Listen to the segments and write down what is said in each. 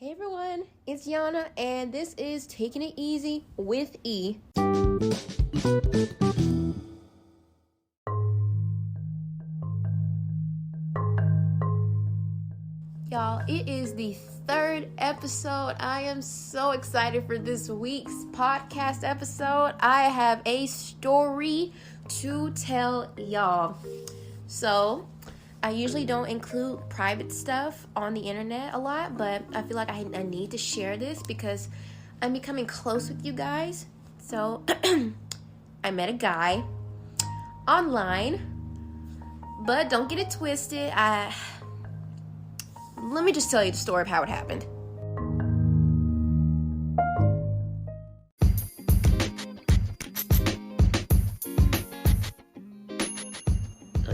Hey everyone, it's Yana, and this is Taking It Easy with E. Y'all, it is the third episode. I am so excited for this week's podcast episode. I have a story to tell y'all. So, I usually don't include private stuff on the internet a lot, but I feel like I need to share this because I'm becoming close with you guys. So, I met a guy online, but don't get it twisted. Let me just tell you the story of how it happened.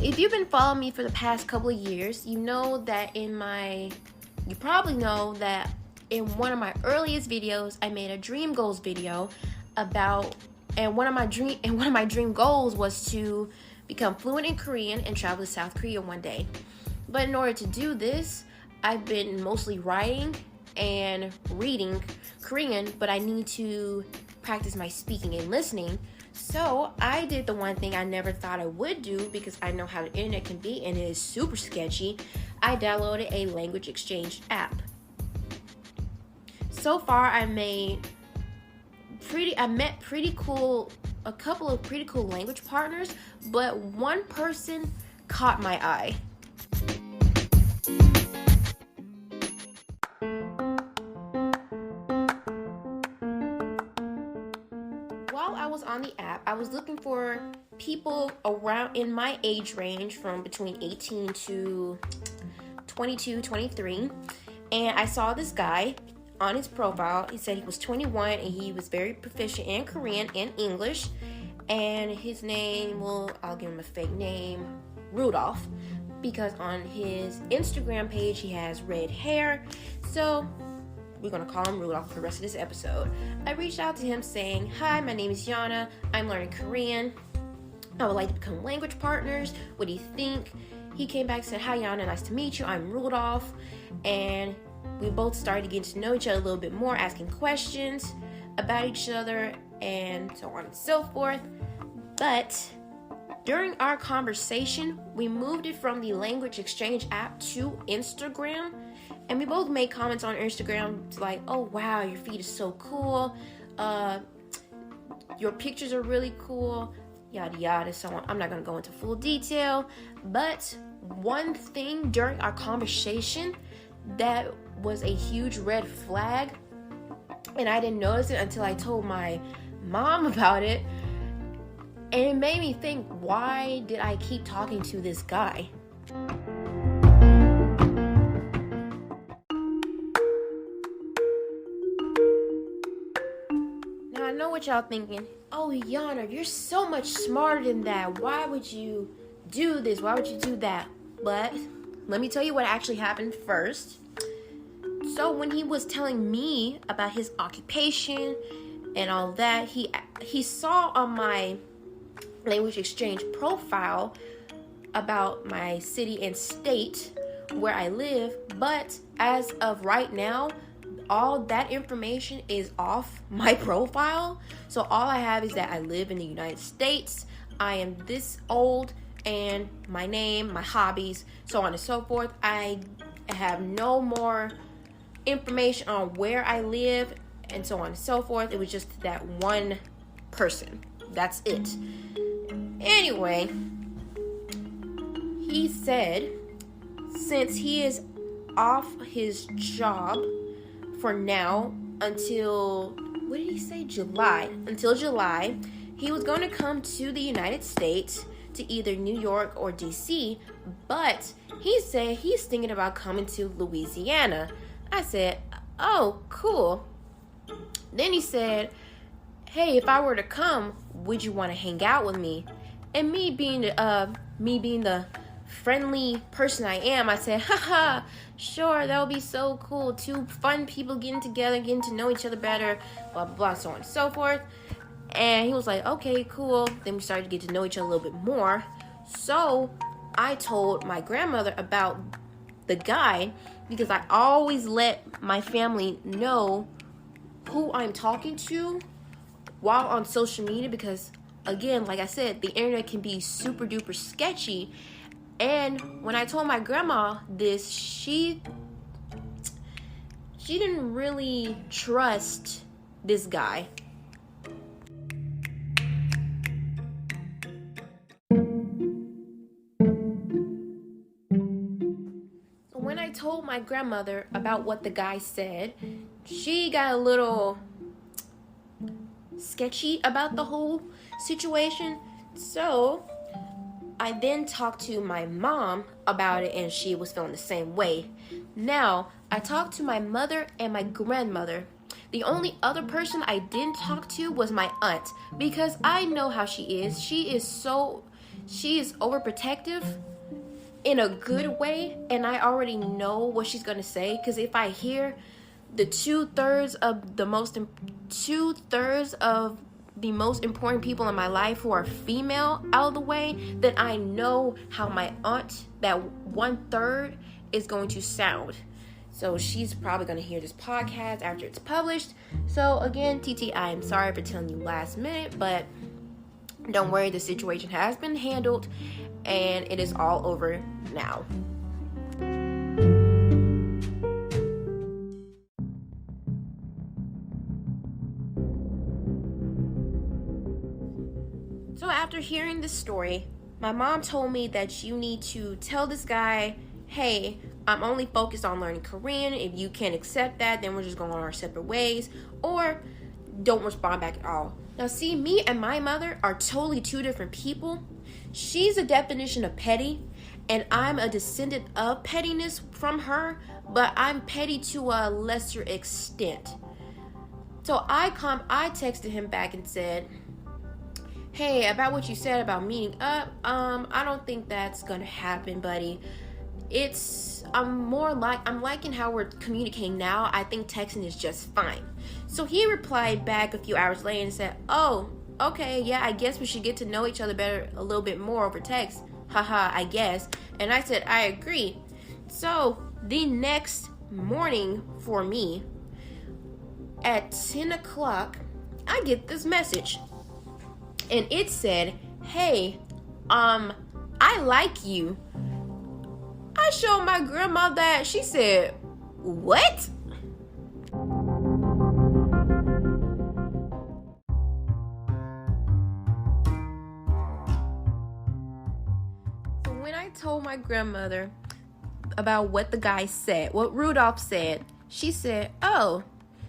If you've been following me for the past couple of years, you probably know that in one of my earliest videos, I made a dream goals video and one of my dream goals was to become fluent in Korean and travel to South Korea one day. But in order to do this, I've been mostly writing and reading Korean, but I need to practice my speaking and listening. So I did the one thing I never thought I would do because I know how the internet can be and it is super sketchy. I downloaded a language exchange app. So far I met a couple of pretty cool language partners, but one person caught my eye. While I was on the app, I was looking for people around in my age range from between 18 to 22, 23. And I saw this guy on his profile. He said he was 21 and he was very proficient in Korean and English. And his name, I'll give him a fake name, Rudolph, because on his Instagram page he has red hair. So we're going to call him Rudolph for the rest of this episode. I reached out to him saying, "Hi, my name is Yana. I'm learning Korean. I would like to become language partners. What do you think?" He came back and said, "Hi, Yana. Nice to meet you. I'm Rudolph." And we both started getting to know each other a little bit more, asking questions about each other, and so on and so forth. But during our conversation, we moved it from the language exchange app to Instagram. And we both made comments on Instagram like, "Oh wow, your feed is so cool. Your pictures are really cool," yada yada, so on. I'm not going to go into full detail. But one thing during our conversation that was a huge red flag, and I didn't notice it until I told my mom about it. And it made me think, why did I keep talking to this guy? I know what y'all thinking. "Oh, Yana, you're so much smarter than that. Why would you do this? Why would you do that?" But let me tell you what actually happened first. So when he was telling me about his occupation and all that, he saw on my language exchange profile about my city and state where I live, but as of right now, all that information is off my profile. So all I have is that I live in the United States, I am this old, and my name, my hobbies, so on and so forth. I have no more information on where I live and so on and so forth. It was just that one person. That's it. Anyway, he said since he is off his job for now until, what did he say? Until July, he was going to come to the United States to either New York or DC, but he said he's thinking about coming to Louisiana. I said, "Oh, cool." Then he said, "Hey, if I were to come, would you want to hang out with me?" And me being the friendly person I am, I said, "Haha, sure, that would be so cool. Two fun people getting together, getting to know each other better, blah, blah, blah, so on and so forth." And he was like, "Okay, cool." Then we started to get to know each other a little bit more. So I told my grandmother about the guy, because I always let my family know who I'm talking to while on social media, because again, like I said, the internet can be super duper sketchy. And when I told my grandma this, she didn't really trust this guy. When I told my grandmother about what the guy said, she got a little sketchy about the whole situation. So I then talked to my mom about it, and she was feeling the same way. Now, I talked to my mother and my grandmother. The only other person I didn't talk to was my aunt, because I know how she is. She is overprotective in a good way, and I already know what she's gonna say, because if I hear the two-thirds of the most important people in my life who are female out of the way, then I know how my aunt, that 1/3, is going to sound. So she's probably going to hear this podcast after it's published. So again, TT, I am sorry for telling you last minute, but don't worry, the situation has been handled and it is all over now. So after hearing this story, my mom told me that you need to tell this guy, hey, I'm only focused on learning Korean. If you can't accept that, then we're just going our separate ways, or don't respond back at all. Now see, me and my mother are totally two different people. She's a definition of petty, and I'm a descendant of pettiness from her, but I'm petty to a lesser extent. So I texted him back and said, hey, about what you said about meeting up, I don't think that's gonna happen, buddy. I'm liking how we're communicating now. I think texting is just fine. So he replied back a few hours later and said, oh, okay, yeah, I guess we should get to know each other better a little bit more over text. Haha, I guess. And I said, I agree. So the next morning for me, at 10 o'clock, I get this message. And it said, hey, I like you. I showed my grandma that. She said, what? So when I told my grandmother about what the guy said, what Rudolph said, she said, oh,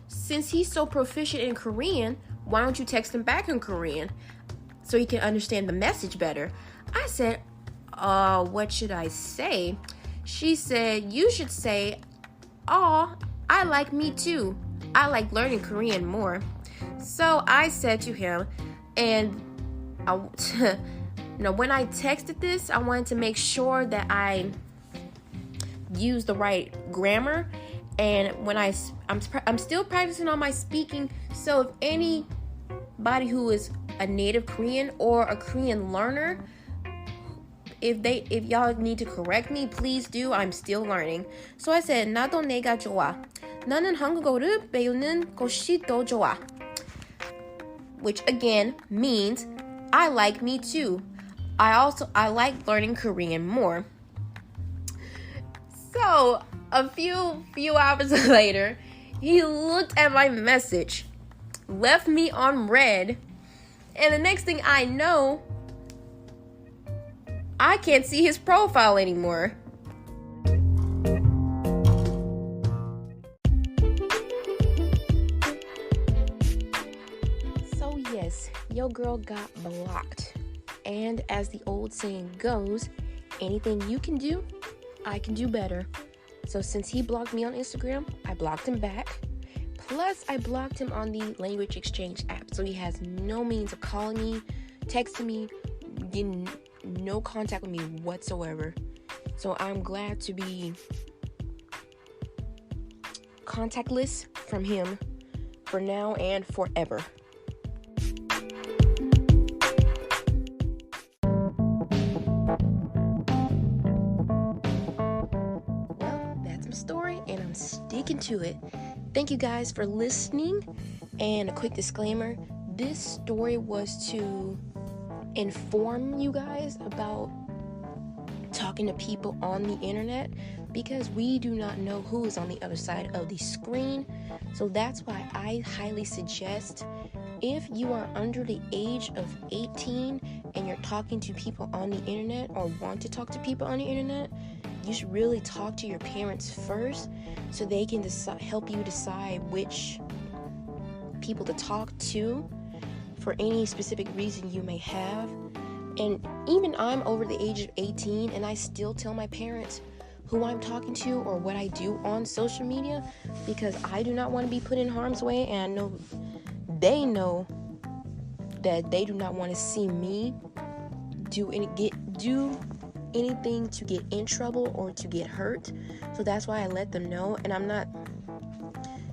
since he's so proficient in Korean, why don't you text him back in Korean so he can understand the message better? I said, what should I say? She said, you should say, oh, I like me too. I like learning Korean more. So I said to him, and when I texted this, I wanted to make sure that I used the right grammar. And when I'm still practicing on my speaking. So if anybody who is a native Korean or a Korean learner, if y'all need to correct me, please do. I'm still learning. So I said, 나도 내가 좋아. 나는 한국어를 배우는 것이 더 좋아. Which again means I like me too. I like learning Korean more. So a few hours later, he looked at my message, left me on red, and the next thing I know, I can't see his profile anymore. So yes, your girl got blocked. And as the old saying goes, anything you can do, I can do better. So since he blocked me on Instagram, I blocked him back. Plus, I blocked him on the language exchange app. So he has no means of calling me, texting me, getting no contact with me whatsoever. So I'm glad to be contactless from him for now and forever. Well, into it. Thank you guys for listening. And a quick disclaimer, this story was to inform you guys about talking to people on the internet, because we do not know who is on the other side of the screen. So that's why I highly suggest, if you are under the age of 18 and you're talking to people on the internet or want to talk to people on the internet, you should really talk to your parents first so they can help you decide which people to talk to for any specific reason you may have. And even I'm over the age of 18 and I still tell my parents who I'm talking to or what I do on social media, because I do not want to be put in harm's way, and I know they know that they do not want to see me do anything to get in trouble or to get hurt. So that's why I let them know. And I'm not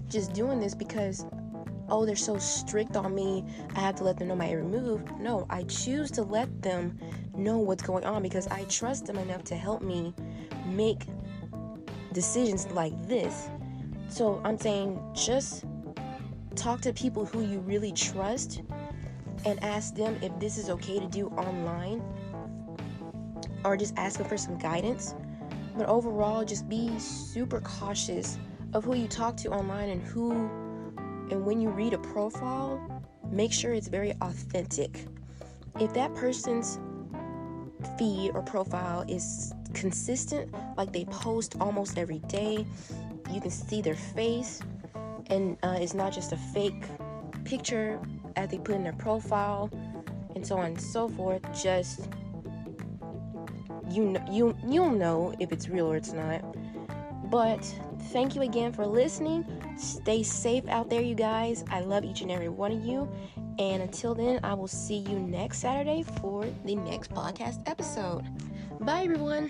just doing this because, oh, they're so strict on me, I have to let them know my every move. No, I choose to let them know what's going on because I trust them enough to help me make decisions like this. So I'm saying, just talk to people who you really trust and ask them if this is okay to do online, or just ask them for some guidance. But overall, just be super cautious of who you talk to online, and when you read a profile, make sure it's very authentic. If that person's feed or profile is consistent, like they post almost every day, you can see their face, and it's not just a fake picture as they put in their profile, and so on and so forth, just you'll know if it's real or it's not. But thank you again for listening. Stay safe out there, you guys. I love each and every one of you. And until then, I will see you next Saturday for the next podcast episode. Bye, everyone.